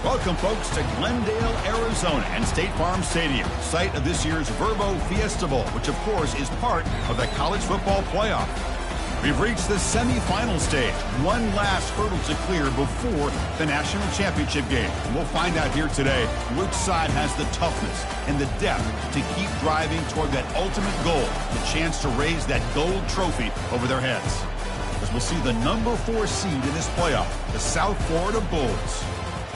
Welcome, folks, to Glendale, Arizona and State Farm Stadium, site of this year's Verbo Fiesta Bowl, which, of course, is part of the college football playoff. We've reached the semifinal stage, one last hurdle to clear before the national championship game. And we'll find out here today which side has the toughness and the depth to keep driving toward that ultimate goal, the chance to raise that gold trophy over their heads. As we'll see the number 4 seed in this playoff, the South Florida Bulls,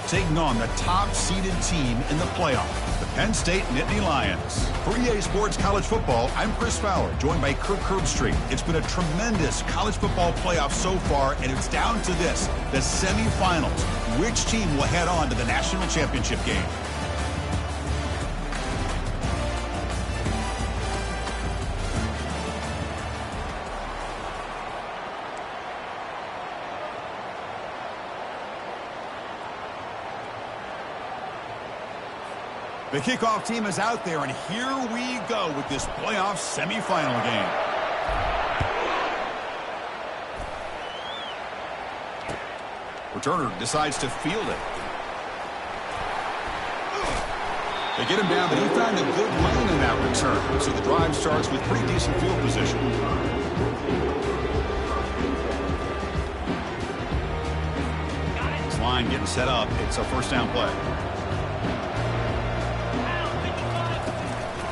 taking on the top-seeded team in the playoff, the Penn State Nittany Lions. For EA Sports College Football, I'm Chris Fowler, joined by Kirk Herbstreit. It's been a tremendous college football playoff so far, and it's down to this, the semifinals. Which team will head on to the national championship game? The kickoff team is out there, and here we go with this playoff semifinal game. Returner decides to field it. They get him down, but he found a good lane in that return. So the drive starts with pretty decent field position. This line getting set up. It's a first down play.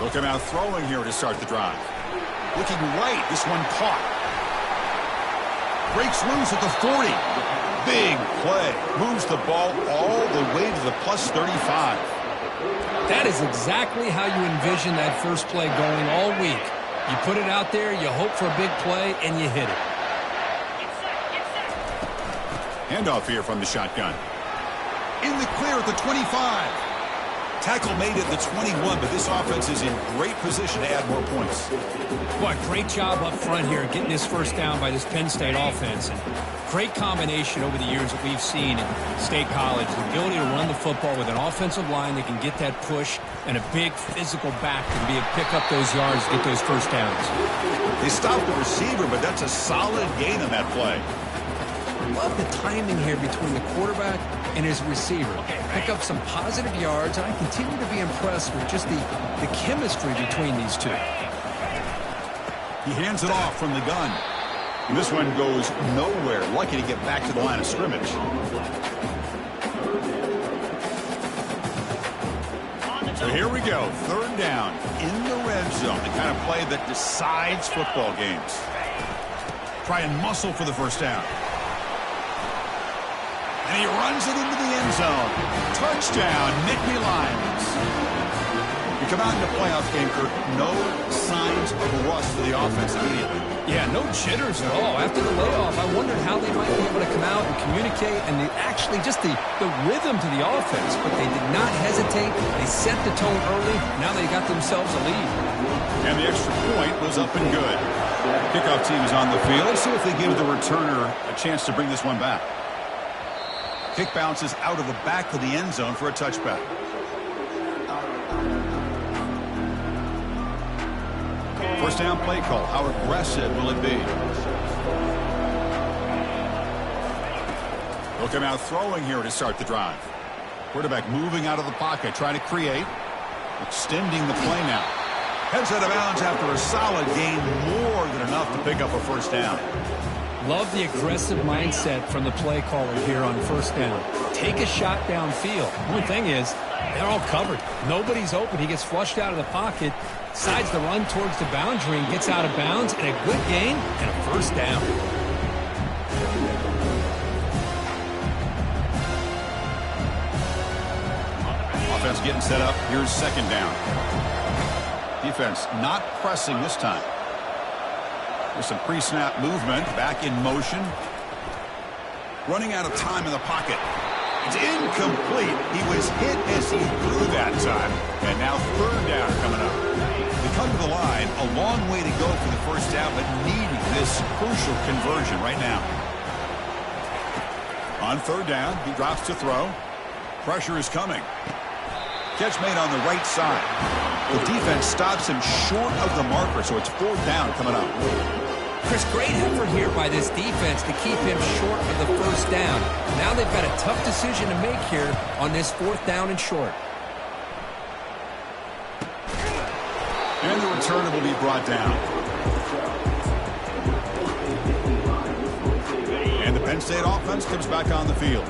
Look him out throwing here to start the drive. Looking right, this one caught. Breaks loose at the 40. Big play. Moves the ball all the way to the plus 35. That is exactly how you envision that first play going all week. You put it out there, you hope for a big play, and you hit it. Handoff here from the shotgun. In the clear at the 25. Tackle made at the 21, but this offense is in great position to add more points. Boy, great job up front here getting this first down by this Penn State offense. And Great combination over the years that we've seen in State College. The ability to run the football with an offensive line that can get that push and a big physical back that can be able to pick up those yards, get those first downs. They stopped the receiver, but that's a solid gain on that play. Love the timing here between the quarterback and his receiver. Pick up some positive yards, and I continue to be impressed with just the chemistry between these two. He hands it off from the gun. And this one goes nowhere. Lucky to get back to the line of scrimmage. So here we go. Third down in the red zone. The kind of play that decides football games. Try and muscle for the first down. And he runs it into the end zone. Touchdown, Nittany Lions. You come out in the playoff game, Kirk, no signs of a rust for the offense immediately. Yeah, no jitters at all. After the layoff, I wondered how they might be able to come out and communicate and actually just the rhythm to the offense. But they did not hesitate. They set the tone early. Now they got themselves a lead. And the extra point was up and good. Kickoff team is on the field. Let's see if they give the returner a chance to bring this one back. Kick bounces out of the back of the end zone for a touchback. First down play call. How aggressive will it be? They'll come out throwing here to start the drive. Quarterback moving out of the pocket, trying to create. Extending the play now. Heads out of bounds after a solid gain, more than enough to pick up a first down. Love the aggressive mindset from the play caller here on first down. Take a shot downfield. The only thing is, they're all covered. Nobody's open. He gets flushed out of the pocket, decides to run towards the boundary and gets out of bounds, and a good gain and a first down. Offense getting set up. Here's second down. Defense not pressing this time. There's some pre-snap movement. Back in motion. Running out of time in the pocket. It's incomplete. He was hit as he threw that time. And now third down coming up. They come to the line. A long way to go for the first down, but needing this crucial conversion right now. On third down, he drops to throw. Pressure is coming. Catch made on the right side. The defense stops him short of the marker, so it's fourth down coming up. Chris, great effort here by this defense to keep him short of the first down. Now they've got a tough decision to make here on this fourth down and short. And the returner will be brought down. And the Penn State offense comes back on the field.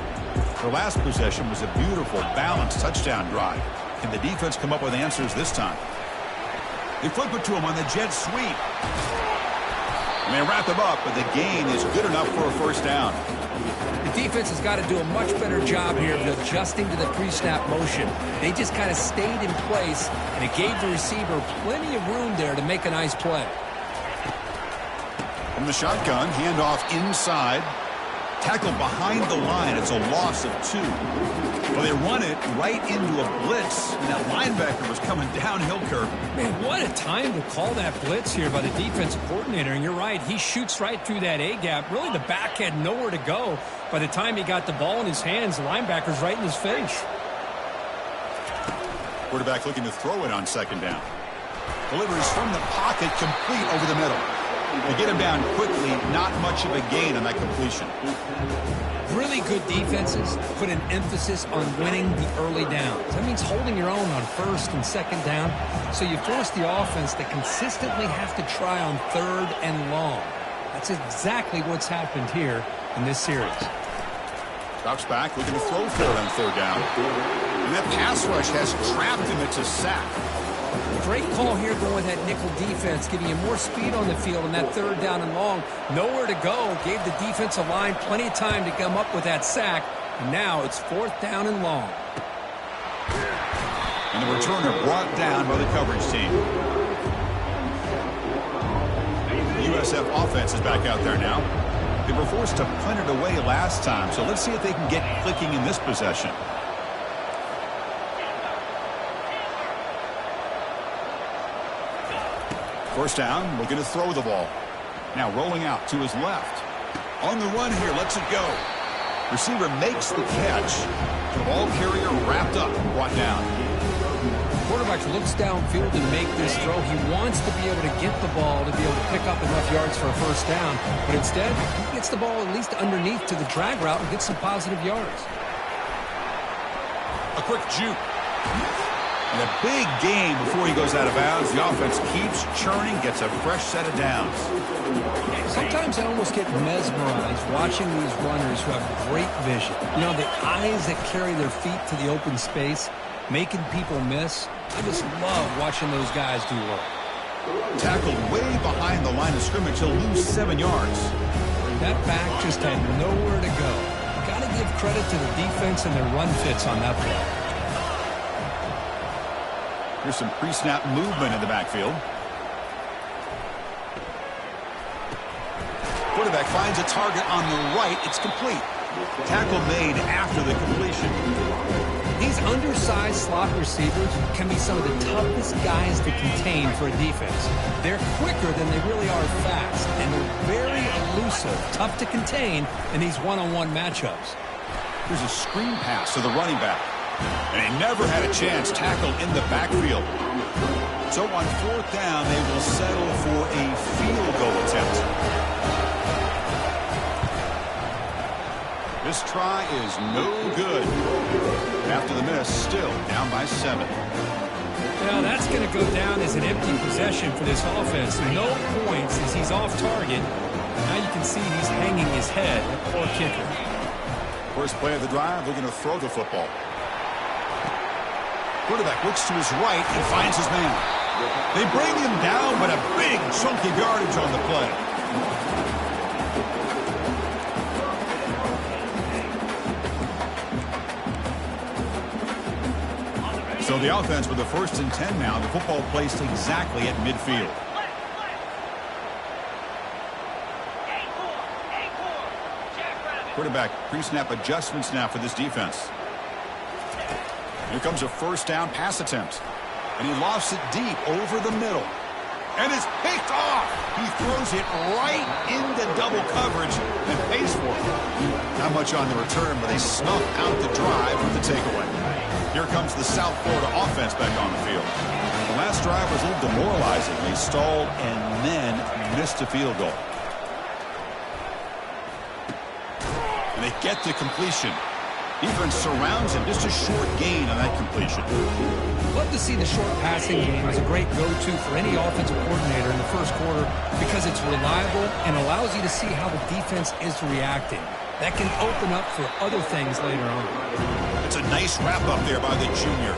Their last possession was a beautiful, balanced touchdown drive. Can the defense come up with answers this time? They flip it to him on the jet sweep. And they wrap him up, but the gain is good enough for a first down. The defense has got to do a much better job here of adjusting to the pre-snap motion. They just kind of stayed in place, and it gave the receiver plenty of room there to make a nice play. From the shotgun, handoff inside. Tackled behind the line. It's a loss of 2. Well, they run it right into a blitz, and that linebacker was coming downhill, Kirk. Man, what a time to call that blitz here by the defensive coordinator. And you're right, he shoots right through that A-gap. Really, the back had nowhere to go. By the time he got the ball in his hands, the linebacker's right in his face. Quarterback looking to throw it on second down. Delivers from the pocket, complete over the middle. They get him down quickly, not much of a gain on that completion. Really good defenses put an emphasis on winning the early downs. That means holding your own on first and second down. So you force the offense to consistently have to try on third and long. That's exactly what's happened here in this series. Drops back, looking to throw for it on third down. And that pass rush has trapped him. It's a sack. Great call here going with that nickel defense, giving you more speed on the field on that third down and long. Nowhere to go. Gave the defensive line plenty of time to come up with that sack. And now it's fourth down and long. And the returner brought down by the coverage team. The USF offense is back out there now. They were forced to punt it away last time, so let's see if they can get clicking in this possession. First down, looking to throw the ball. Now rolling out to his left. On the run here, lets it go. Receiver makes the catch. The ball carrier wrapped up, brought down. Quarterback looks downfield and make this throw. He wants to be able to get the ball to be able to pick up enough yards for a first down. But instead, he gets the ball at least underneath to the drag route and gets some positive yards. A quick juke. And a big gain before he goes out of bounds. The offense keeps churning, gets a fresh set of downs. Sometimes I almost get mesmerized watching these runners who have great vision. You know, the eyes that carry their feet to the open space, making people miss. I just love watching those guys do work. Tackled way behind the line of scrimmage. He'll lose 7 yards. That back just had nowhere to go. Got to give credit to the defense and their run fits on that play. Here's some pre-snap movement in the backfield. Quarterback finds a target on the right. It's complete. Tackle made after the completion. These undersized slot receivers can be some of the toughest guys to contain for a defense. They're quicker than they really are fast, and they're very elusive, tough to contain in these one-on-one matchups. Here's a screen pass to the running back. And he never had a chance, tackled in the backfield. So on 4th down, they will settle for a field goal attempt. This try is no good. After the miss, still down by 7. Now that's going to go down as an empty possession for this offense. No points as he's off target. Now you can see he's hanging his head. Poor kicker. First play of the drive, they're going to throw the football. Quarterback looks to his right and finds his man. They bring him down, but a big chunk of yardage on the play. So the offense with the 1st and 10 now. The football placed exactly at midfield. Quarterback pre-snap adjustments now for this defense. Here comes a 1st down pass attempt. And he lofts it deep over the middle. And it's picked off. He throws it right into double coverage and pays for it. Not much on the return, but they snuff out the drive with the takeaway. Here comes the South Florida offense back on the field. The last drive was a little demoralizing. They stalled and then missed a field goal. And they get the completion. Defense surrounds him. Just a short gain on that completion. Love to see the short passing game as a great go-to for any offensive coordinator in the first quarter because it's reliable and allows you to see how the defense is reacting. That can open up for other things later on. It's a nice wrap-up there by the junior.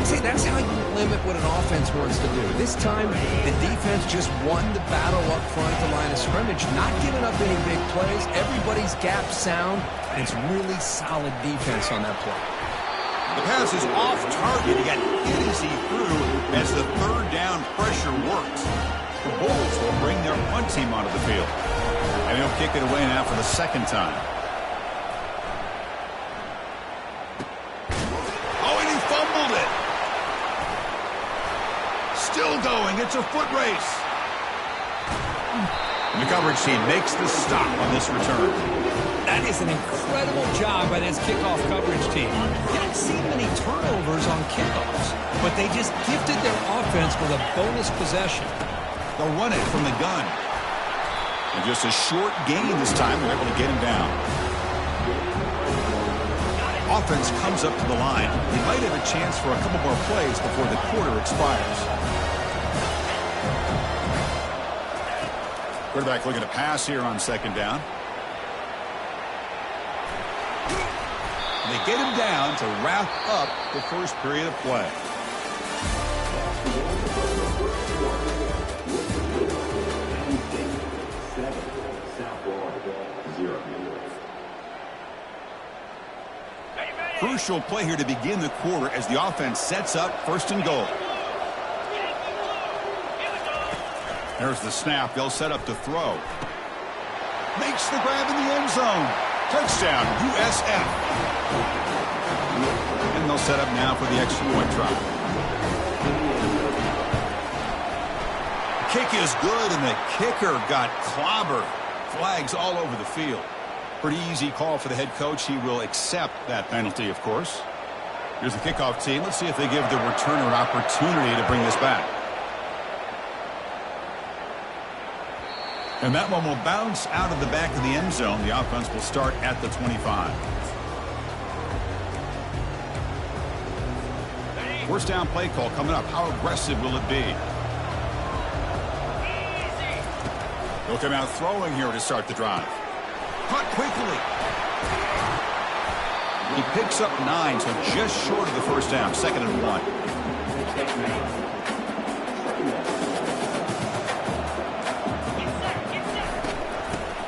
See, that's how you limit what an offense wants to do. This time, the defense just won the battle up front at the line of scrimmage, not giving up any big plays. Everybody's gap sound, and it's really solid defense on that play. The pass is off target. He got hit as he threw as the 3rd down pressure worked. The Bulls will bring their punt team onto the field. And he'll kick it away now for the 2nd time. Oh, and he fumbled it. Still going. It's a foot race. And the coverage team makes the stop on this return. That is an incredible job by this kickoff coverage team. You don't see many turnovers on kickoffs, but they just gifted their offense with a bonus possession. They'll run it from the gun. And just a short gain this time. They're able to get him down. Offense comes up to the line. They might have a chance for a couple more plays before the quarter expires. Quarterback looking to pass here on 2nd down. And they get him down to wrap up the first period of play. Crucial play here to begin the quarter as the offense sets up 1st and goal. There's the snap. They'll set up to throw. Makes the grab in the end zone. Touchdown, USF. And they'll set up now for the extra point try. The kick is good, and the kicker got clobbered. Flags all over the field. Pretty easy call for the head coach. He will accept that penalty, of course. Here's the kickoff team. Let's see if they give the returner an opportunity to bring this back. And that one will bounce out of the back of the end zone. The offense will start at the 25. First down play call coming up. How aggressive will it be? He'll come out throwing here to start the drive. Caught quickly. He picks up 9, so just short of the first down. 2nd and 1.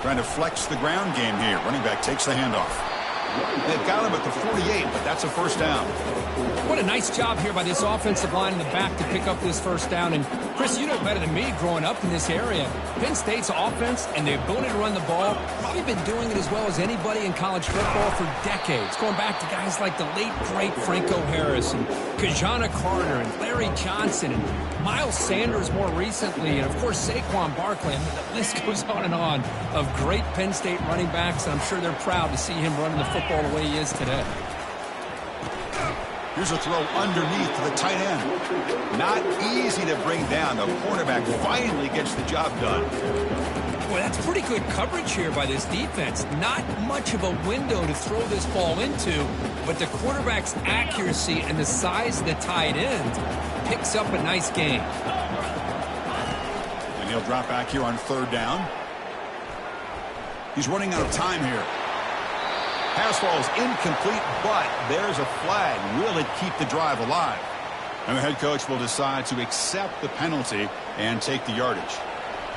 Trying to flex the ground game here. Running back takes the handoff. They've got him at the 48, but that's a first down. What a nice job here by this offensive line in the back to pick up this first down. And, Chris, you know better than me growing up in this area. Penn State's offense and the ability to run the ball, probably been doing it as well as anybody in college football for decades. Going back to guys like the late, great Franco Harris and Kajana Carter and Larry Johnson and Miles Sanders more recently. And, of course, Saquon Barkley. I mean, the list goes on and on of great Penn State running backs. And I'm sure they're proud to see him running the football the way he is today. Here's a throw underneath to the tight end. Not easy to bring down. The cornerback finally gets the job done. Boy, that's pretty good coverage here by this defense. Not much of a window to throw this ball into, but the quarterback's accuracy and the size of the tight end picks up a nice gain. And he'll drop back here on 3rd down. He's running out of time here. Pass ball is incomplete, but there's a flag. Will it keep the drive alive? And the head coach will decide to accept the penalty and take the yardage.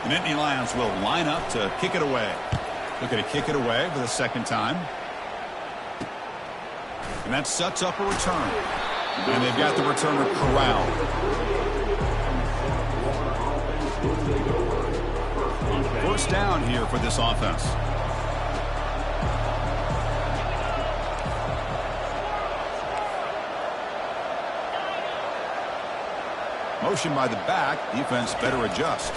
The Nittany Lions will line up to kick it away. Looking to kick it away for the 2nd time. And that sets up a return. And they've got the returner corralled. First down here for this offense. Motion by the back. Defense better adjust.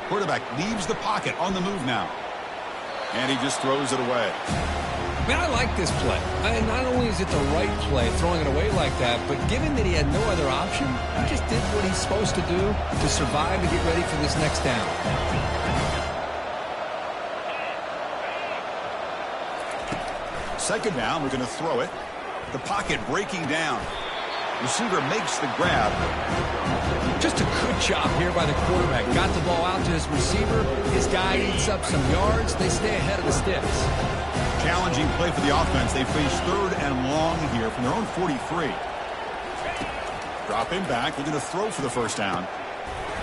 Quarterback leaves the pocket on the move now. And he just throws it away. Man, I like this play. Not only is it the right play, throwing it away like that, but given that he had no other option, he just did what he's supposed to do to survive and get ready for this next down. Second down, we're going to throw it. The pocket breaking down. Receiver makes the grab. Just a good job here by the quarterback. Got the ball out to his receiver. His guy eats up some yards. They stay ahead of the sticks. Challenging play for the offense. They face 3rd and long here from their own 43. Drop him back. They're going to throw for the first down.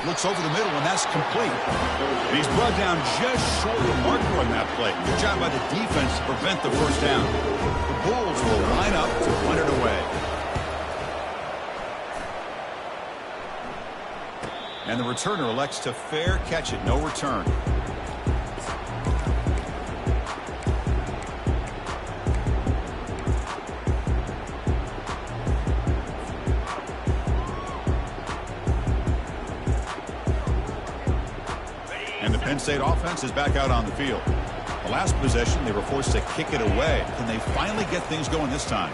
Looks over the middle, and that's complete. And he's brought down just short of the marker on that play. Good job by the defense to prevent the first down. The Bulls will line up to punt it away. And the returner elects to fair catch it. No return. And the Penn State offense is back out on the field. The last possession, they were forced to kick it away. Can they finally get things going this time?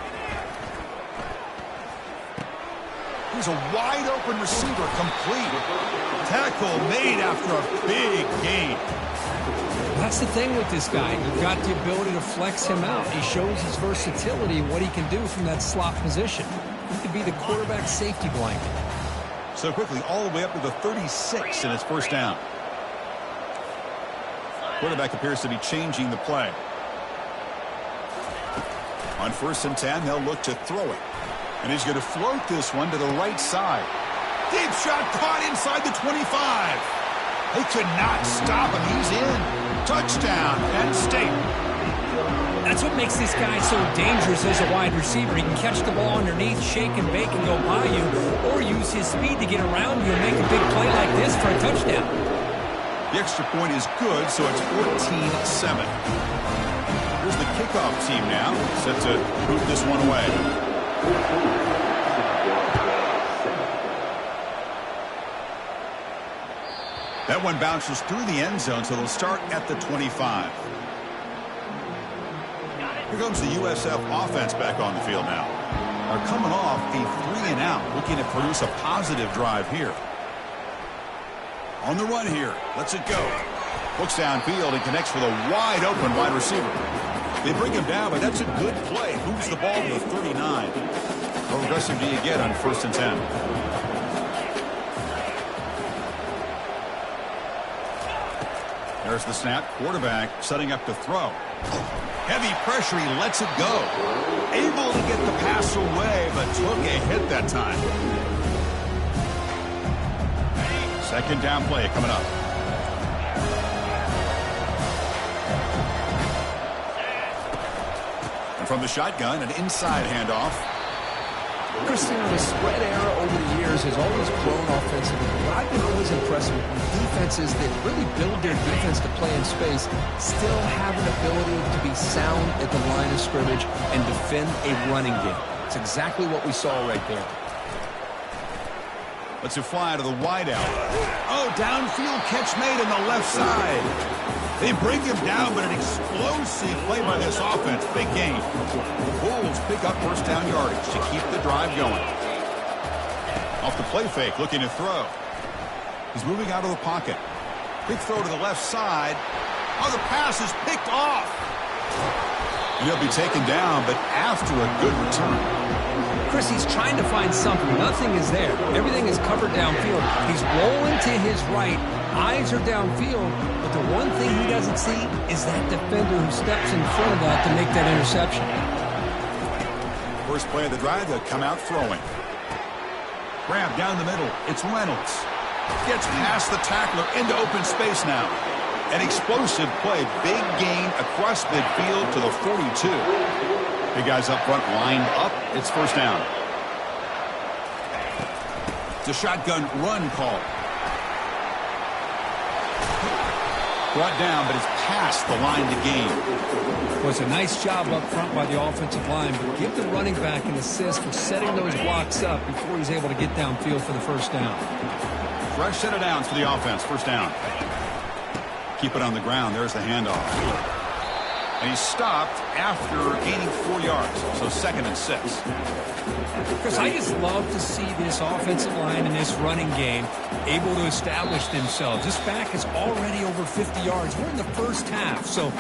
Here's a wide-open receiver, complete. Tackle made after a big gain. That's the thing with this guy. You've got the ability to flex him out. He shows his versatility, what he can do from that slot position. He could be the quarterback safety blanket. So quickly, all the way up to the 36, and it's first down. Quarterback appears to be changing the play. On 1st and 10, they'll look to throw it. And he's going to float this one to the right side. Deep shot caught inside the 25. They could not stop him. He's in. Touchdown, Penn State. That's what makes this guy so dangerous as a wide receiver. He can catch the ball underneath, shake and bake and go by you, or use his speed to get around you and make a big play like this for a touchdown. The extra point is good, so it's 14-7. Here's the kickoff team now, set to boot this one away. That one bounces through the end zone, so they'll start at the 25. Here comes the USF offense back on the field now. They're coming off a 3-and-out, looking to produce a positive drive here. On the run here, lets it go. Looks downfield and connects with a wide-open wide receiver. They bring him down, but that's a good play. Moves the ball to the 39. How aggressive do you get on 1st and 10? There's the snap. Quarterback setting up to throw. Heavy pressure. He lets it go. Able to get the pass away, but took a hit that time. 2nd down play coming up. And from the shotgun, an inside handoff. Christian, the spread era over the years has always grown offensively. But I've been always impressed with defenses that really build their defense to play in space, still have an ability to be sound at the line of scrimmage and defend a running game. It's exactly what we saw right there. Let's it fly to the wideout. Oh, downfield catch made on the left side. They bring him down, but an explosive play by this offense. Big gain. The Bulls pick up 1st down yardage to keep the drive going. Off the play fake, looking to throw. He's moving out of the pocket. Big throw to the left side. Oh, the pass is picked off. And he'll be taken down, but after a good return. Chris, he's trying to find something. Nothing is there. Everything is covered downfield. He's rolling to his right. Eyes are downfield. But the one thing he doesn't see is that defender who steps in front of that to make that interception. First play of the drive, they'll come out throwing. Grab down the middle. It's Reynolds. Gets past the tackler into open space now. An explosive play. Big gain across midfield to the 42. Big guys up front lined up. It's 1st down. It's a shotgun run call. Brought down, but it's past the line to gain. Well, it's a nice job up front by the offensive line, but give the running back an assist for setting those blocks up before he's able to get downfield for the 1st down. Fresh set of downs for the offense. 1st down. Keep it on the ground. There's the handoff. And he's stopped after gaining 4 yards. So 2nd and 6. Chris, I just love to see this offensive line and this running game able to establish themselves. This back is already over 50 yards. We're in the 1st half. So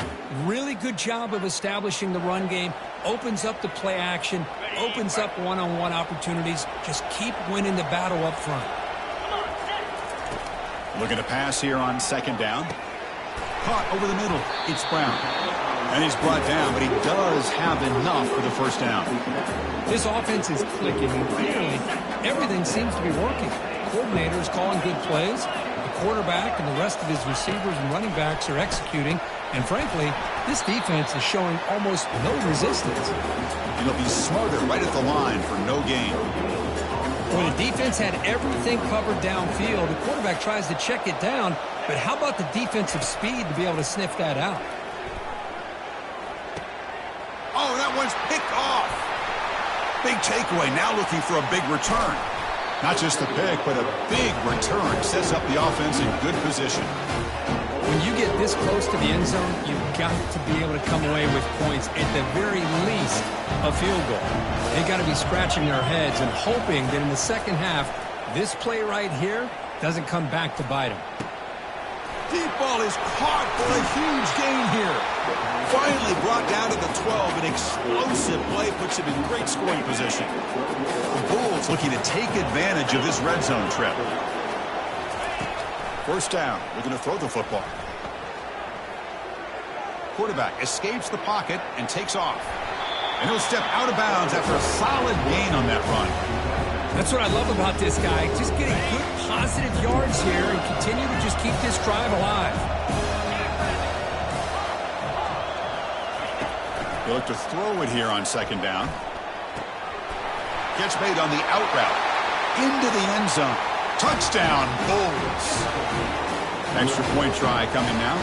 really good job of establishing the run game. Opens up the play action. Opens up one-on-one opportunities. Just keep winning the battle up front. Looking to pass here on 2nd down. Caught over the middle. It's Brown. And he's brought down, but he does have enough for the 1st down. This offense is clicking, and clearly everything seems to be working. Coordinators calling good plays. The quarterback and the rest of his receivers and running backs are executing. And frankly, this defense is showing almost no resistance. And he'll be smarter right at the line for no gain. When the defense had everything covered downfield, the quarterback tries to check it down. But how about the defensive speed to be able to sniff that out? Oh, that one's picked off. Big takeaway. Now looking for a big return. Not just a pick, but a big return. Sets up the offense in good position. When you get this close to the end zone, you've got to be able to come away with points. At the very least, a field goal. They've got to be scratching their heads and hoping that in the 2nd half, this play right here doesn't come back to bite them. Deep ball is caught for a huge gain here. Finally brought down to the 12. An explosive play puts him in great scoring position. The Bulls looking to take advantage of this red zone trip. 1st down. Looking to throw the football. Quarterback escapes the pocket and takes off. And he'll step out of bounds after a solid gain on that run. That's what I love about this guy. Just getting good positive yards here and continue to just keep this drive alive. They look to throw it here on 2nd down. Gets made on the out route. Into the end zone. Touchdown, Bulls. Extra point try coming now.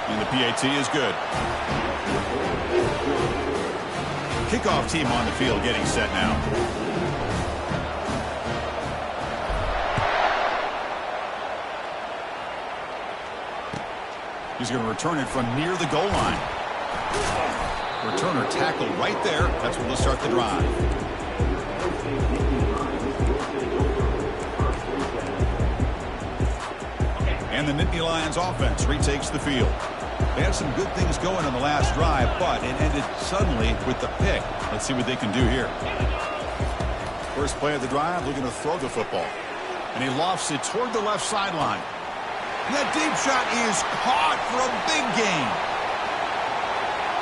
And the PAT is good. Kickoff team on the field getting set now. He's going to return it from near the goal line. Returner tackled right there. That's what will start the drive. And the Nittany Lions offense retakes the field. They had some good things going on the last drive, but it ended suddenly with the pick. Let's see what they can do here. First play of the drive, looking to throw the football. And he lofts it toward the left sideline. And that deep shot is caught for a big gain.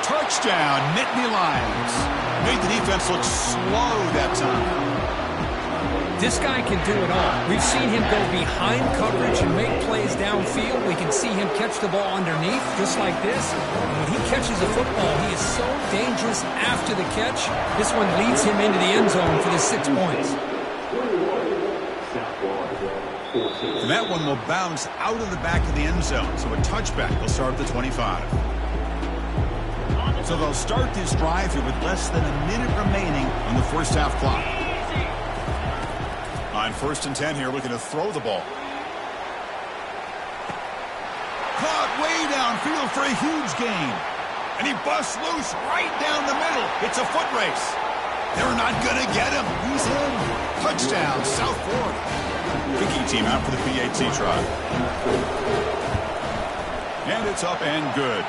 Touchdown, Nittany Lions. Made the defense look slow that time. This guy can do it all. We've seen him go behind coverage and make plays downfield. We can see him catch the ball underneath, just like this. And when he catches a football, he is so dangerous after the catch. This one leads him into the end zone for the 6 points. And that one will bounce out of the back of the end zone. So a touchback will start at the 25. So they'll start this drive here with less than a minute remaining on the first half clock. On 1st and 10 here, looking to throw the ball. Caught way downfield for a huge gain. And he busts loose right down the middle. It's a foot race. They're not going to get him. He's in. Touchdown, South Florida. Kicking team out for the PAT try. And it's up and good.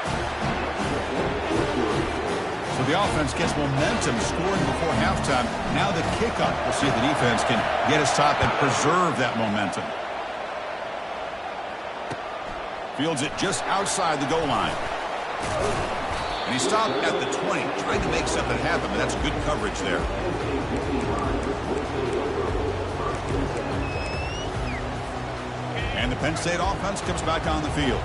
So the offense gets momentum, scoring before halftime. Now the kickoff. We'll see if the defense can get a stop and preserve that momentum. Fields it just outside the goal line. And he stopped at the 20, trying to make something happen, but that's good coverage there. And the Penn State offense comes back on the field.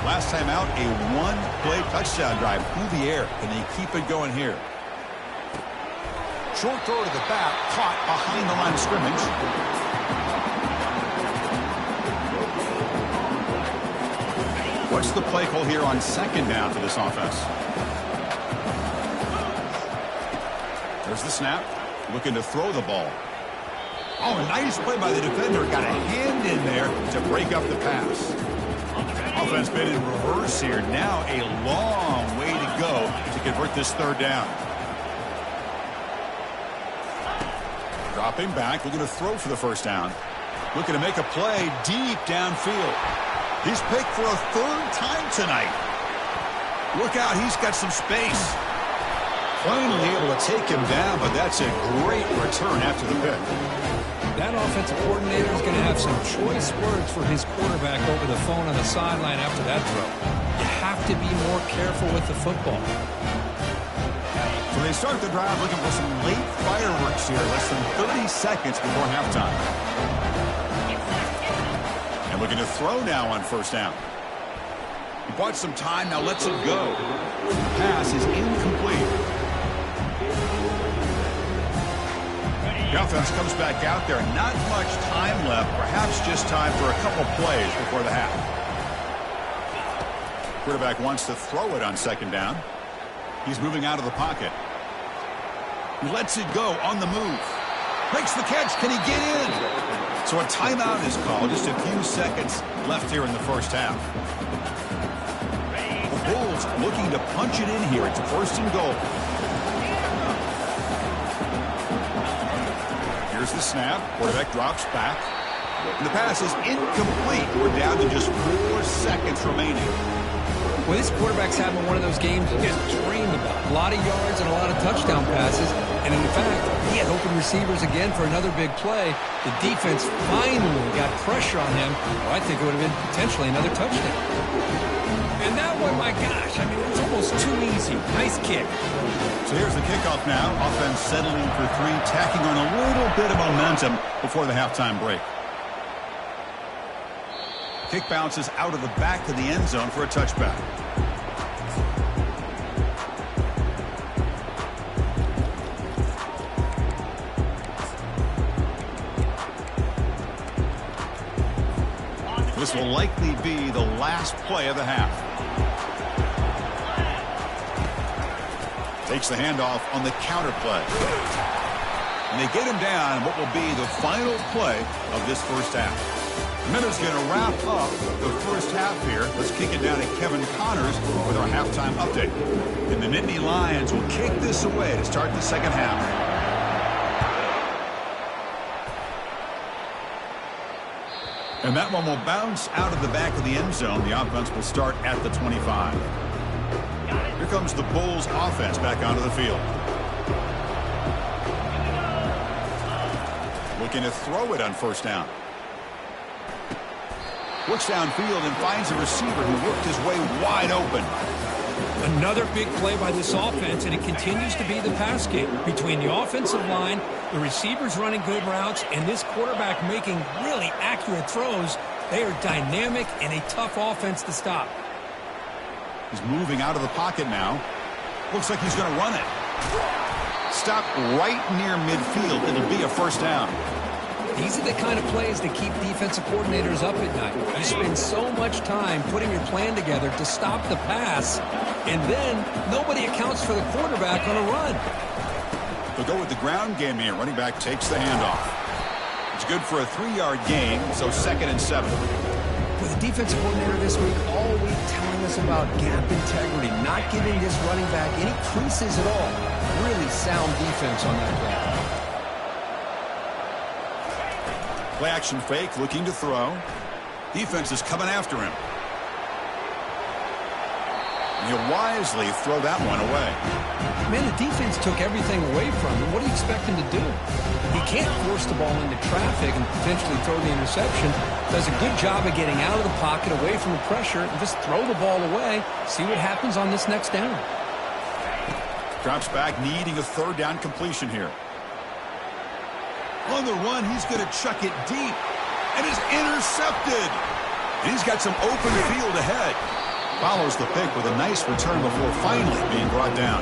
Last time out, a one-play touchdown drive through the air. Can they keep it going here? Short throw to the back, caught behind the line of scrimmage. What's the play call here on 2nd down for this offense? There's the snap. Looking to throw the ball. Oh, nice play by the defender. Got a hand in there to break up the pass. Offense been in reverse here. Now a long way to go to convert this 3rd down. Dropping back, looking to throw for the 1st down. Looking to make a play deep downfield. He's picked for a 3rd time tonight. Look out, he's got some space. Finally able to take him down, but that's a great return after the pick. That offensive coordinator is going to have some choice words for his quarterback over the phone on the sideline after that throw. You have to be more careful with the football. So they start the drive looking for some late fireworks here, less than 30 seconds before halftime. And looking to throw now on 1st down. He bought some time, now lets it go. The pass is incomplete. The offense comes back out there. Not much time left. Perhaps just time for a couple plays before the half. Quarterback wants to throw it on 2nd down. He's moving out of the pocket. He lets it go on the move. Makes the catch. Can he get in? So a timeout is called. Just a few seconds left here in the 1st half. The Bulls looking to punch it in here. It's 1st and goal. Here's the snap. Quarterback drops back. And the pass is incomplete. We're down to just 4 seconds remaining. Well, this quarterback's having one of those games you just dreamed about. A lot of yards and a lot of touchdown passes. And in fact, he had open receivers again for another big play. The defense finally got pressure on him. Well, I think it would have been potentially another touchdown. And that one, my gosh, I mean, it's almost too easy. Nice kick. So here's the kickoff now. Offense settling for 3, tacking on a little bit of momentum before the halftime break. Kick bounces out of the back of the end zone for a touchback. This will likely be the last play of the half. Takes the handoff on the counter play. And they get him down in what will be the final play of this first half. Minutes going to wrap up the first half here. Let's kick it down to Kevin Connors with our halftime update. And the Nittany Lions will kick this away to start the second half. And that one will bounce out of the back of the end zone. The offense will start at the 25. Here comes the Bulls offense back onto the field. Looking to throw it on first down. Looks downfield and finds a receiver who worked his way wide open. Another big play by this offense, and it continues to be the pass game between the offensive line, the receivers running good routes, and this quarterback making really accurate throws. They are dynamic and a tough offense to stop. He's moving out of the pocket now. Looks like he's going to run it. Stop right near midfield. It'll be a first down. These are the kind of plays that keep defensive coordinators up at night. You spend so much time putting your plan together to stop the pass, and then nobody accounts for the quarterback on a run. They'll go with the ground game here. Running back takes the handoff. It's good for a 3-yard gain, so 2nd and 7. With the defensive coordinator this week all week telling us about gap integrity, not giving this running back any creases at all. Really sound defense on that play. Play action fake, looking to throw. Defense is coming after him. And he'll wisely throw that one away. Man, the defense took everything away from him. What do you expect him to do? He can't force the ball into traffic and potentially throw the interception. Does a good job of getting out of the pocket, away from the pressure, and just throw the ball away. See what happens on this next down. Drops back, needing a 3rd down completion here. On the run, he's going to chuck it deep, and is intercepted. And he's got some open field ahead. Follows the pick with a nice return before finally being brought down.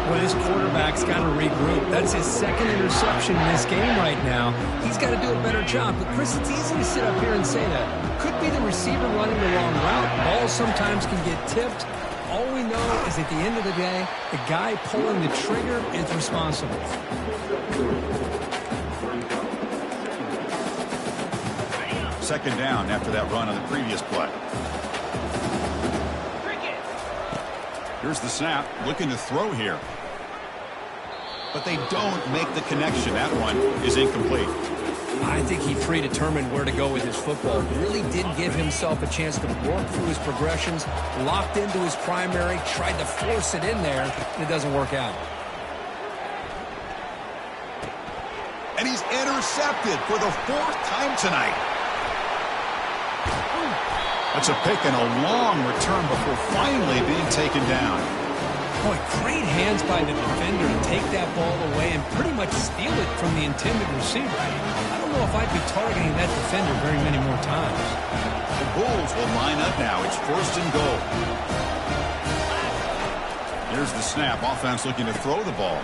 Well, this quarterback's got to regroup. That's his 2nd interception in this game right now. He's got to do a better job. But, Chris, it's easy to sit up here and say that. Could be the receiver running the wrong route. Balls sometimes can get tipped. All we know is at the end of the day, the guy pulling the trigger is responsible. 2nd down after that run on the previous play. Here's the snap, looking to throw here. But they don't make the connection. That one is incomplete. I think he predetermined where to go with his football. Really didn't give himself a chance to work through his progressions, locked into his primary, tried to force it in there, and it doesn't work out. And he's intercepted for the 4th time tonight. That's a pick and a long return before finally being taken down. Boy, great hands by the defender to take that ball away and pretty much steal it from the intended receiver. I don't know if I'd be targeting that defender very many more times. The Bulls will line up now. It's 1st and goal. Here's the snap. Offense looking to throw the ball.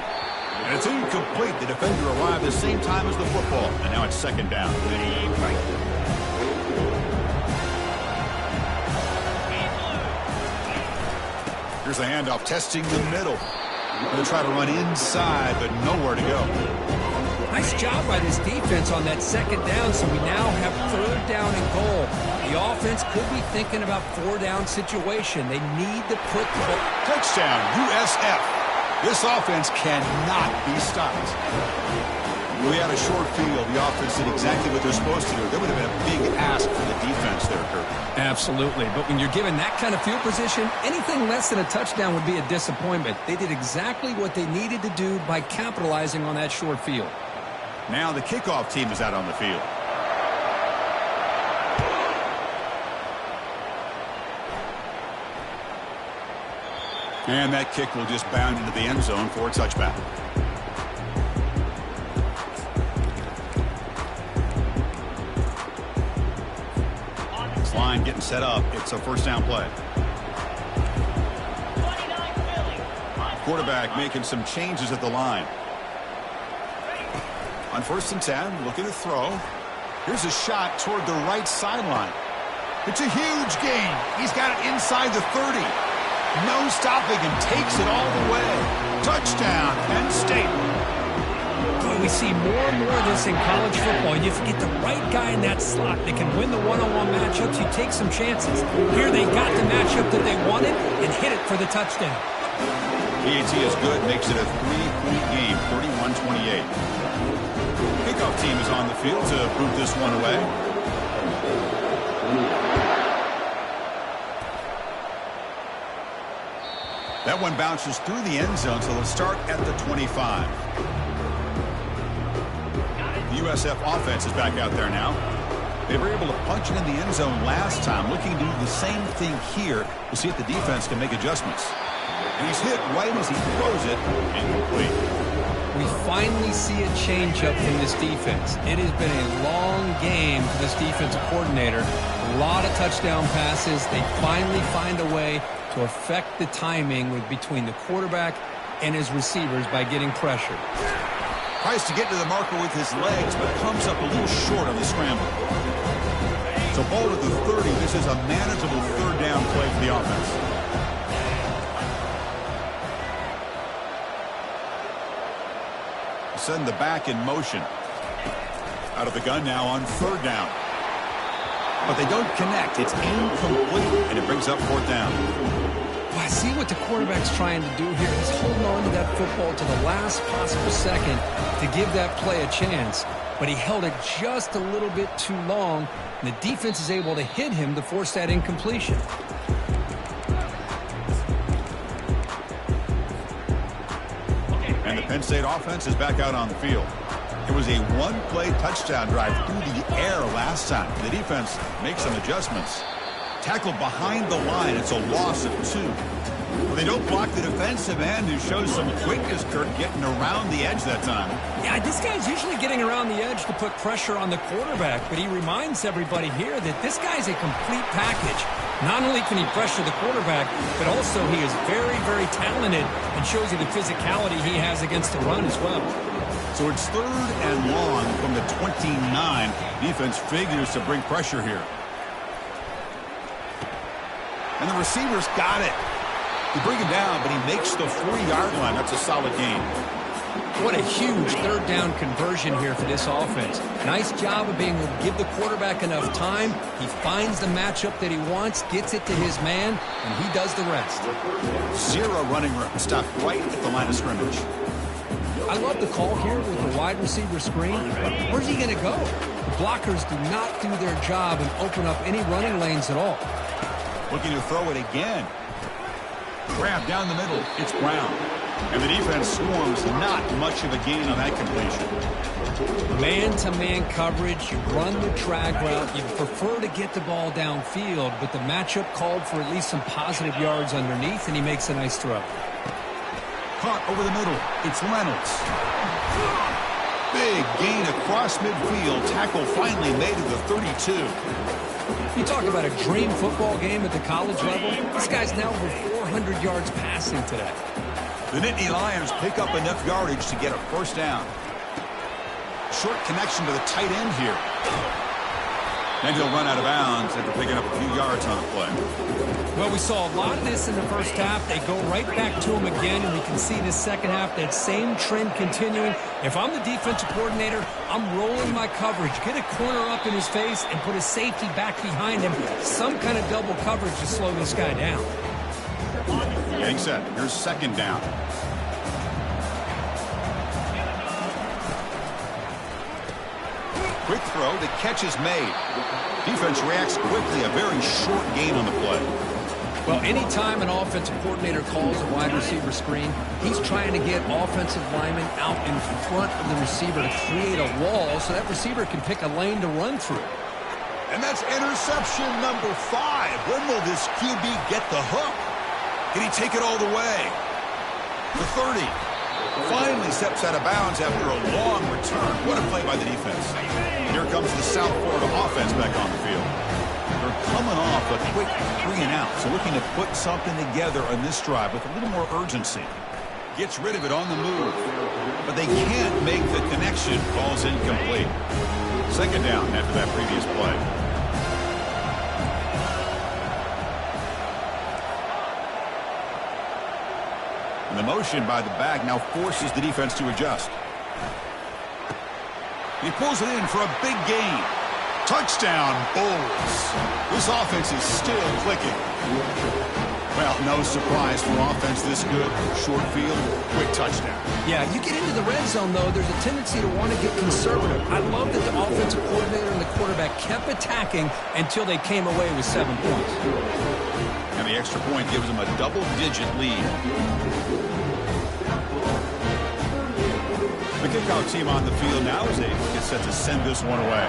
And it's incomplete. The defender arrived the same time as the football. And now it's 2nd down. Here's the handoff, testing the middle. Going to try to run inside, but nowhere to go. Nice job by this defense on that 2nd down, so we now have 3rd down and goal. The offense could be thinking about 4-down situation. They need to put the ball. Touchdown, USF. This offense cannot be stopped. We had a short field. The offense did exactly what they're supposed to do. There would have been a big ask for the defense there, Kurt. Absolutely. But when you're given that kind of field position, anything less than a touchdown would be a disappointment. They did exactly what they needed to do by capitalizing on that short field. Now the kickoff team is out on the field. And that kick will just bound into the end zone for a touchback. This line getting set up. It's a 1st down play. Quarterback making some changes at the line. On 1st and 10, looking to throw. Here's a shot toward the right sideline. It's a huge gain. He's got it inside the 30. No stopping and takes it all the way. Touchdown, Penn State. Boy, we see more and more of this in college football. You get the right guy in that slot that can win the one-on-one matchups. You take some chances. Here they got the matchup that they wanted and hit it for the touchdown. PAT is good, makes it a 3-point game, 31-28. Kickoff team is on the field to boot this one away. That one bounces through the end zone, so they'll start at the 25. The USF offense is back out there now. They were able to punch it in the end zone last time, looking to do the same thing here to see if the defense can make adjustments. And he's hit right as he throws it, incomplete. We finally see a change-up from this defense. It has been a long game for this defensive coordinator. A lot of touchdown passes. They finally find a way to affect the timing between the quarterback and his receivers by getting pressure. Tries to get to the marker with his legs, but comes up a little short on the scramble. So ball at the 30. This is a manageable third down play for the offense. Send the back in motion. Out of the gun now on third down. But they don't connect. It's incomplete, and it brings up fourth down. Well, I see what the quarterback's trying to do here. He's holding on to that football to the last possible second to give that play a chance. But he held it just a little bit too long, and the defense is able to hit him to force that incompletion. And the Penn State offense is back out on the field. It was a one-play touchdown drive through the air last time. The defense makes some adjustments. Tackled behind the line. It's a loss of 2. Well, they don't block the defensive end, who shows some quickness, Kurt, getting around the edge that time. Yeah, this guy's usually getting around the edge to put pressure on the quarterback, but he reminds everybody here that this guy's a complete package. Not only can he pressure the quarterback, but also he is very, very talented and shows you the physicality he has against the run as well. So it's third and long from the 29. Defense figures to bring pressure here. And the receivers got it. They bring him down, but he makes the 4-yard line. That's a solid gain. What a huge third down conversion here for this offense. Nice job of being able to give the quarterback enough time. He finds the matchup that he wants, gets it to his man, and he does the rest. 0 running room. Stopped right at the line of scrimmage. I love the call here with the wide receiver screen, but where's he going to go? The blockers do not do their job and open up any running lanes at all. Looking to throw it again. Grab down the middle. It's Brown. And the defense swarms. Not much of a gain on that completion. Man-to-man coverage. You run the drag route. You prefer to get the ball downfield, but the matchup called for at least some positive yards underneath, and he makes a nice throw. Caught over the middle. It's Reynolds. Big gain across midfield. Tackle finally made to the 32. You talk about a dream football game at the college level. This guy's now over 400 yards passing today. The Nittany Lions pick up enough yardage to get a first down. Short connection to the tight end here. And he'll run out of bounds after picking up a few yards on the play. Well, we saw a lot of this in the first half. They go right back to him again, and we can see this second half, that same trend continuing. If I'm the defensive coordinator, I'm rolling my coverage. Get a corner up in his face and put a safety back behind him. Some kind of double coverage to slow this guy down. Getting set. Here's second down. Quick throw. The catch is made. Defense reacts quickly. A very short gain on the play. Well, anytime an offensive coordinator calls a wide receiver screen, he's trying to get offensive linemen out in front of the receiver to create a wall so that receiver can pick a lane to run through. And that's interception number 5. When will this QB get the hook? Can he take it all the way? The 30. Finally steps out of bounds after a long return. What a play by the defense. Here comes the South Florida offense back on the field. They're coming off a quick 3 and out, so looking to put something together on this drive with a little more urgency. Gets rid of it on the move, but they can't make the connection. Ball's incomplete. Second down after that previous play. And the motion by the back now forces the defense to adjust. He pulls it in for a big gain. Touchdown, Bulls. This offense is still clicking. Well, no surprise for offense this good. Short field, quick touchdown. Yeah, you get into the red zone, though, there's a tendency to want to get conservative. I love that the offensive coordinator and the quarterback kept attacking until they came away with 7 points. And the extra point gives them a double-digit lead. The kickoff team on the field now as they get set to send this one away.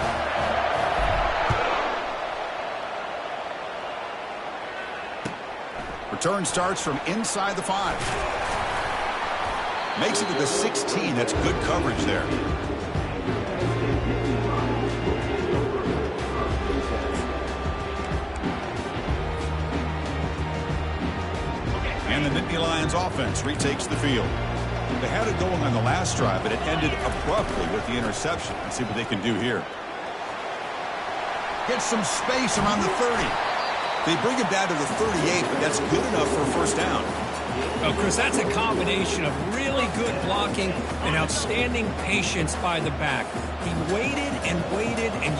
Return starts from inside the 5. Makes it to the 16. That's good coverage there. And the Nittany Lions offense retakes the field. They had it going on the last drive, but it ended abruptly with the interception. Let's see what they can do here. Get some space around the 30. They bring him down to the 38, but that's good enough for a first down. Oh, Chris, that's a combination of really good blocking and outstanding patience by the back. He waited and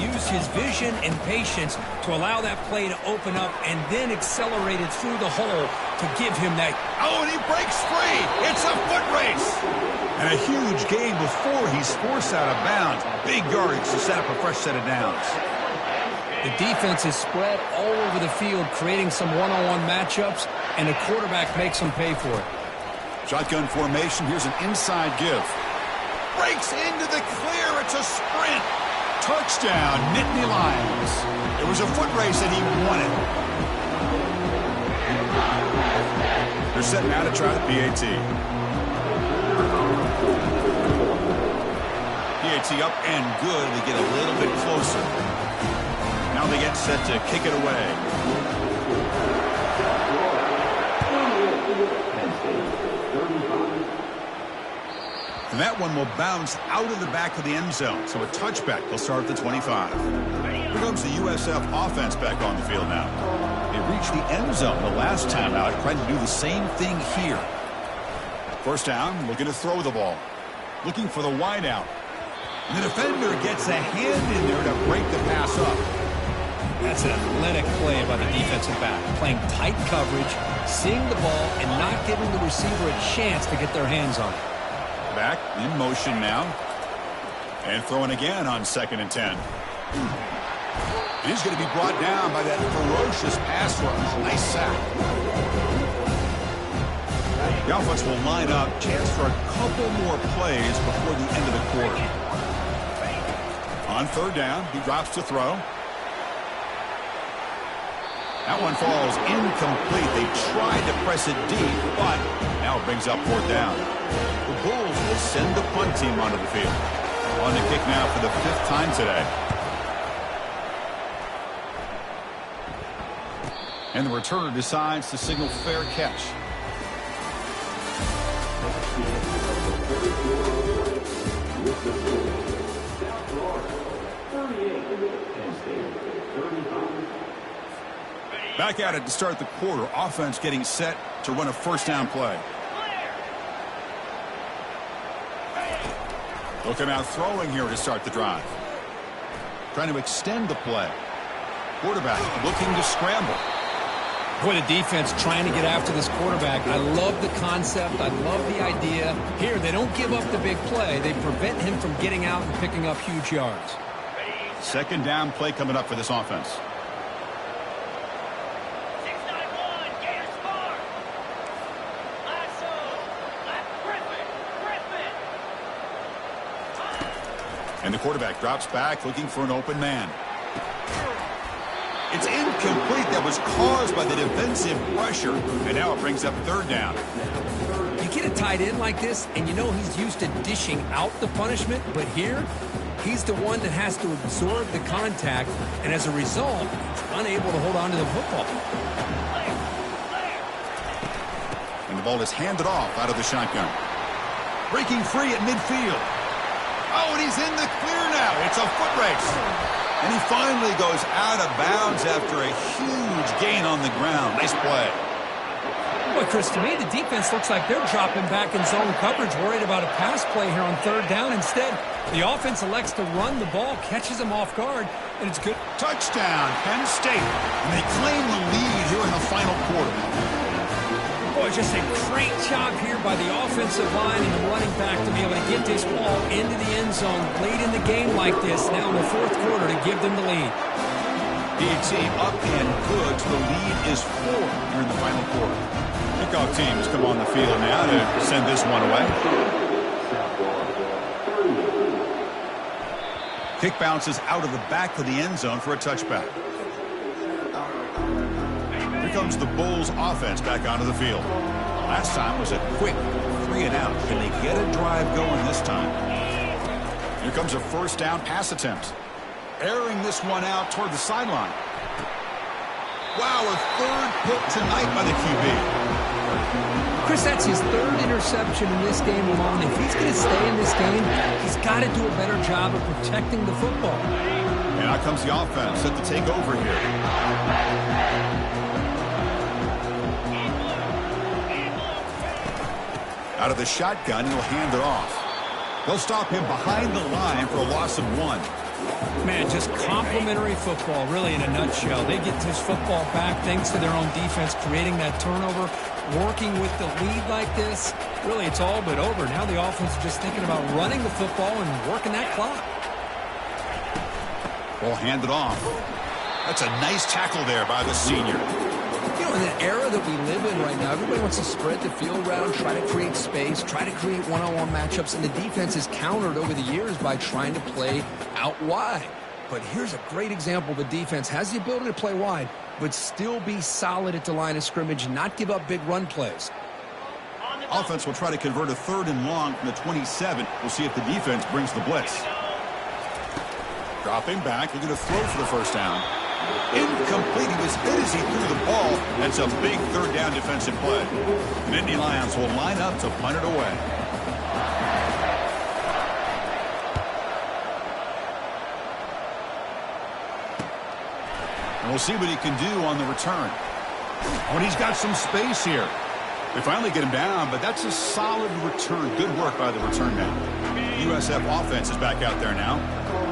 used his vision and patience to allow that play to open up and then accelerated through the hole to give him that. Oh, and he breaks free. It's a foot race. And a huge gain before he's forced out of bounds. Big yardage to set up a fresh set of downs. The defense is spread all over the field, creating some one-on-one matchups, and the quarterback makes them pay for it. Shotgun formation. Here's an inside give. Breaks into the clear. It's a sprint. Touchdown, Nittany Lions. It was a foot race, and he won it. They're set now to try the PAT. PAT up and good. They get a little bit closer. Now they get set to kick it away. And that one will bounce out of the back of the end zone. So a touchback will start at the 25. Here comes the USF offense back on the field now. They reached the end zone the last time out, trying to do the same thing here. First down, looking to throw the ball. Looking for the wide out. And the defender gets a hand in there to break the pass up. That's an athletic play by the defensive back. Playing tight coverage, seeing the ball, and not giving the receiver a chance to get their hands on it. Back in motion now. And throwing again on 2nd and 10. He's going to be brought down by that ferocious pass rush. Nice sack. The offense will line up. Chance for a couple more plays before the end of the quarter. On 3rd down, he drops to throw. That one falls incomplete. They tried to press it deep, but now it brings up 4th down. The Bulls will send the punt team onto the field. On the kick now for the 5th time today. And the returner decides to signal fair catch. Back at it to start the quarter. Offense getting set to run a first down play. Looking out throwing here to start the drive. Trying to extend the play. Quarterback looking to scramble. Boy, the defense trying to get after this quarterback. I love the concept. I love the idea. Here, they don't give up the big play. They prevent him from getting out and picking up huge yards. 2nd down play coming up for this offense. And the quarterback drops back looking for an open man. It's incomplete. That was caused by the defensive pressure. And now it brings up 3rd down. You get a tight end like this, and you know he's used to dishing out the punishment. But here, he's the one that has to absorb the contact. And as a result, he's unable to hold on to the football. And the ball is handed off out of the shotgun. Breaking free at midfield. Oh, and he's in the clear now. It's a foot race. And he finally goes out of bounds after a huge gain on the ground. Nice play. Well, Chris, to me, the defense looks like they're dropping back in zone coverage, worried about a pass play here on third down. Instead, the offense elects to run the ball, catches them off guard, and it's good. Touchdown, Penn State. And they claim the lead here in the final quarter. Boy, just a great job here by the offensive line and the running back to be able to get this ball into the end zone late in the game like this, now in the fourth quarter, to give them the lead. The team up and good, so the lead is 4 here in the final quarter. Kickoff teams come on the field now to send this one away. Kick bounces out of the back of the end zone for a touchback. Here comes the Bulls offense back onto the field. Last time was a quick 3 and out. Can they get a drive going this time? Here comes a first down pass attempt. Airing this one out toward the sideline. Wow, a third pick tonight by the QB. Chris, that's his third interception in this game alone. If he's going to stay in this game, he's got to do a better job of protecting the football. And out comes the offense set to take over here. Out of the shotgun, he'll hand it off. They'll stop him behind the line for a loss of 1. Man, just complimentary football, really, in a nutshell. They get this football back thanks to their own defense, creating that turnover, working with the lead like this. Really, it's all but over. Now the offense is just thinking about running the football and working that clock. Ball handed off. That's a nice tackle there by the senior. You know, in the era that we live in right now, everybody wants to spread the field around, try to create space, try to create one-on-one matchups, and the defense is countered over the years by trying to play out wide. But here's a great example. The defense has the ability to play wide, but still be solid at the line of scrimmage and not give up big run plays. Offense will try to convert a 3rd and long from the 27. We'll see if the defense brings the blitz. Dropping back, looking to throw for the first down. Incomplete. He was hit as he threw the ball. That's a big 3rd down defensive play. Nittany Lions will line up to punt it away. And we'll see what he can do on the return. Oh, and he's got some space here. They finally get him down, but that's a solid return. Good work by the return man. USF offense is back out there now.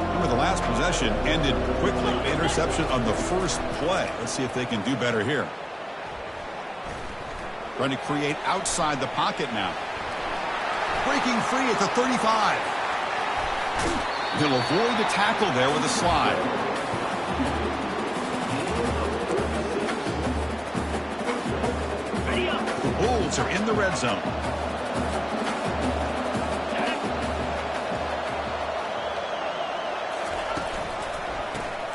Remember, the last possession ended quickly. Interception on the first play. Let's see if they can do better here. Trying to create outside the pocket now. Breaking free at the 35. He'll avoid the tackle there with a slide. The Bulls are in the red zone.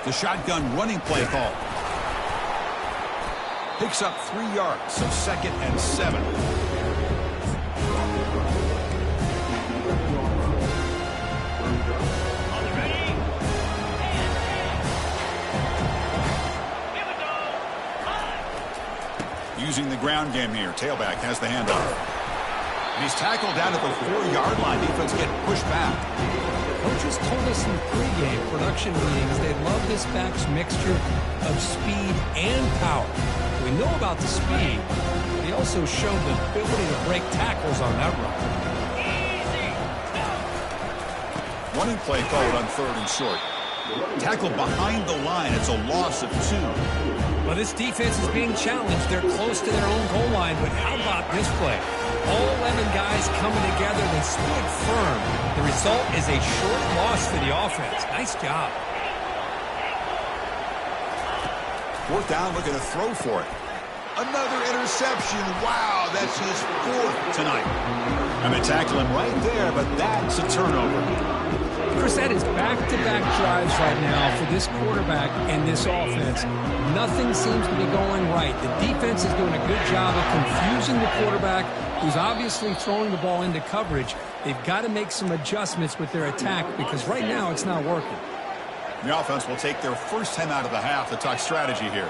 The shotgun running play call. Picks up 3 yards, so 2nd and 7. Using the ground game here. Tailback has the handoff. And he's tackled down at the 4-yard line. Defense getting pushed back. Coaches told us in pregame production meetings they love this back's mixture of speed and power. We know about the speed, but he also showed the ability to break tackles on that run. Running play called on 3rd and short. Tackled behind the line. It's a loss of 2. Well, this defense is being challenged. They're close to their own goal line, but how about this play? All 11 guys coming together. They stood firm. The result is a short loss for the offense. Nice job. 4th down, looking to throw for it. Another interception. Wow, that's his 4th tonight. And they tackle him right there, but that's a turnover. Chris, that is back-to-back drives right now for this quarterback and this offense. Nothing seems to be going right. The defense is doing a good job of confusing the quarterback, who's obviously throwing the ball into coverage. They've got to make some adjustments with their attack because right now it's not working. The offense will take their first 10 out of the half to talk strategy here.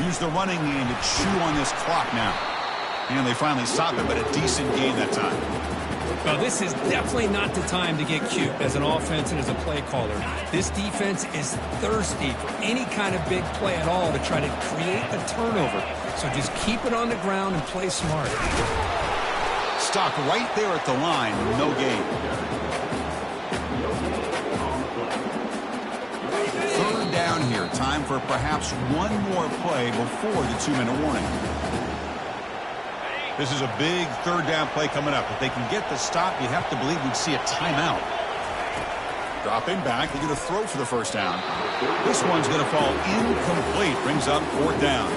Use the running game to chew on this clock now. And they finally stop it, but a decent game that time. Well, this is definitely not the time to get cute as an offense and as a play caller. This defense is thirsty for any kind of big play at all to try to create a turnover. So just keep it on the ground and play smart. Stuck right there at the line, no gain. Third down here. Time for perhaps one more play before the 2-minute warning. This is a big third down play coming up. If they can get the stop, you have to believe we'd see a timeout. Dropping back, they're going to throw for the first down. This one's going to fall incomplete. Brings up fourth down.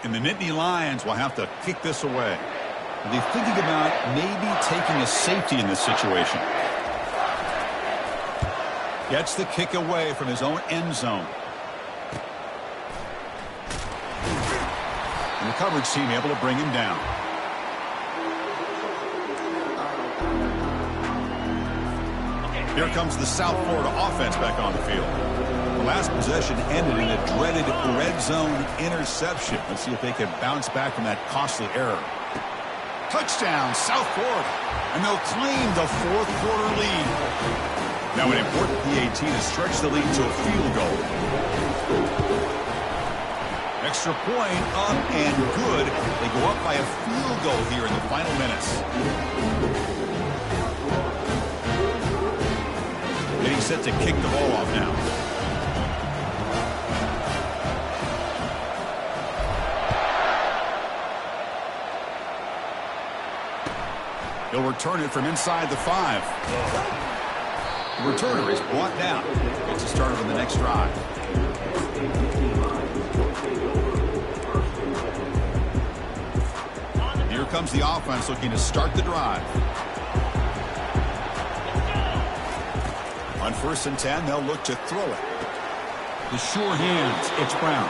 And the Nittany Lions will have to kick this away. Are they thinking about maybe taking a safety in this situation? Gets the kick away from his own end zone. And the coverage team able to bring him down. Here comes the South Florida offense back on the field. The last possession ended in a dreaded red zone interception. Let's see if they can bounce back from that costly error. Touchdown, South Florida. And they'll claim the fourth quarter lead. Now an important PAT to stretch the lead to a field goal. Extra point up and good. They go up by a field goal here in the final minutes. Getting set to kick the ball off now. He'll return it from inside the 5. The returner is brought down. Gets a started on the next drive. Here comes the offense looking to start the drive. On 1st and 10, they'll look to throw it. The sure hands, it's Brown.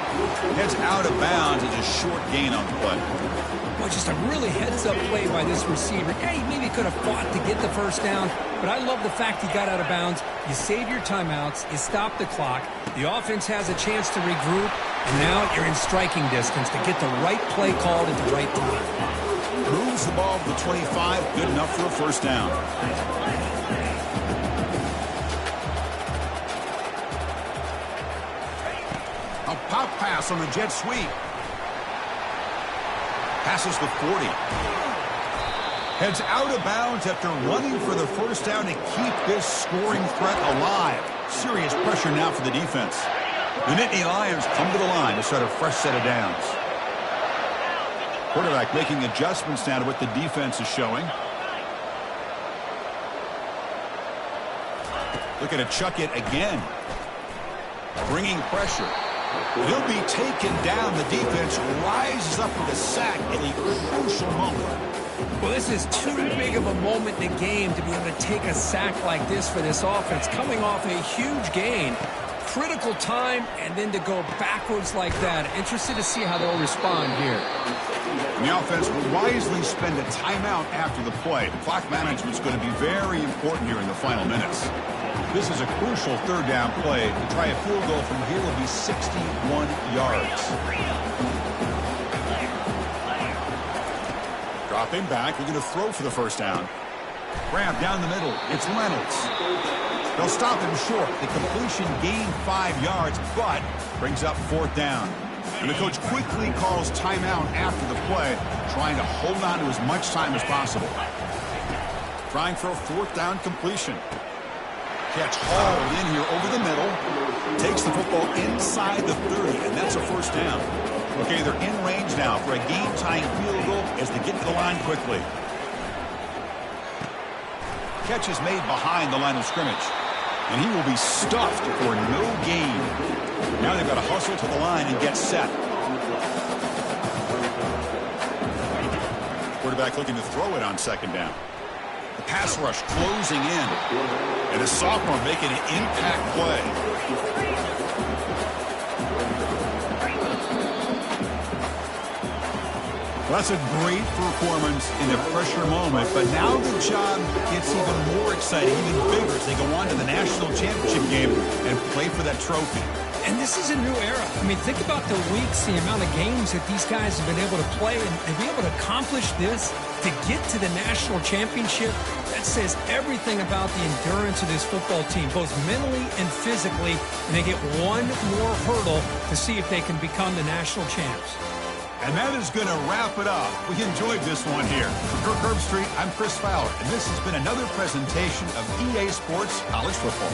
Heads out of bounds. It's a short gain on the play. Well, just a really heads-up play by this receiver. Yeah, he maybe could have fought to get the first down, but I love the fact he got out of bounds. You save your timeouts, you stop the clock, the offense has a chance to regroup, and now you're in striking distance to get the right play called at the right time. Moves the ball to the 25, good enough for a first down. A pop pass on the jet sweep. Passes the 40. Heads out of bounds after running for the first down to keep this scoring threat alive. Serious pressure now for the defense. The Nittany Lions come to the line to start a fresh set of downs. Quarterback making adjustments now to what the defense is showing. Looking to chuck it again. Bringing pressure. He'll be taken down. The defense rises up with a sack in a crucial moment. Well, this is too big of a moment in the game to be able to take a sack like this for this offense. Coming off a huge gain. Critical time, and then to go backwards like that. Interested to see how they'll respond here. And the offense will wisely spend a timeout after the play. The clock management is going to be very important here in the final minutes. This is a crucial third down play. To try a field goal from here will be 61 yards. Dropping back. We're going to throw for the first down. Grab down the middle. It's Reynolds. They'll stop him short. The completion gained 5 yards, but brings up fourth down. And the coach quickly calls timeout after the play, trying to hold on to as much time as possible. Trying for a fourth down completion. Catch hauled in here over the middle. Takes the football inside the 30, and that's a first down. Okay, they're in range now for a game-tying field goal as they get to the line quickly. Catch is made behind the line of scrimmage. And he will be stuffed for no gain. Now they've got to hustle to the line and get set. Quarterback looking to throw it on second down. The pass rush closing in. And a sophomore making an impact play. Well, that's a great performance in a pressure moment, but now the job gets even more exciting, even bigger as they go on to the national championship game and play for that trophy. And this is a new era. I mean, think about the weeks, the amount of games that these guys have been able to play, and to be able to accomplish this, to get to the national championship, that says everything about the endurance of this football team, both mentally and physically, and they get one more hurdle to see if they can become the national champs. And that is going to wrap it up. We enjoyed this one here. For Kirk Herbstreit, I'm Chris Fowler, and this has been another presentation of EA Sports College Football.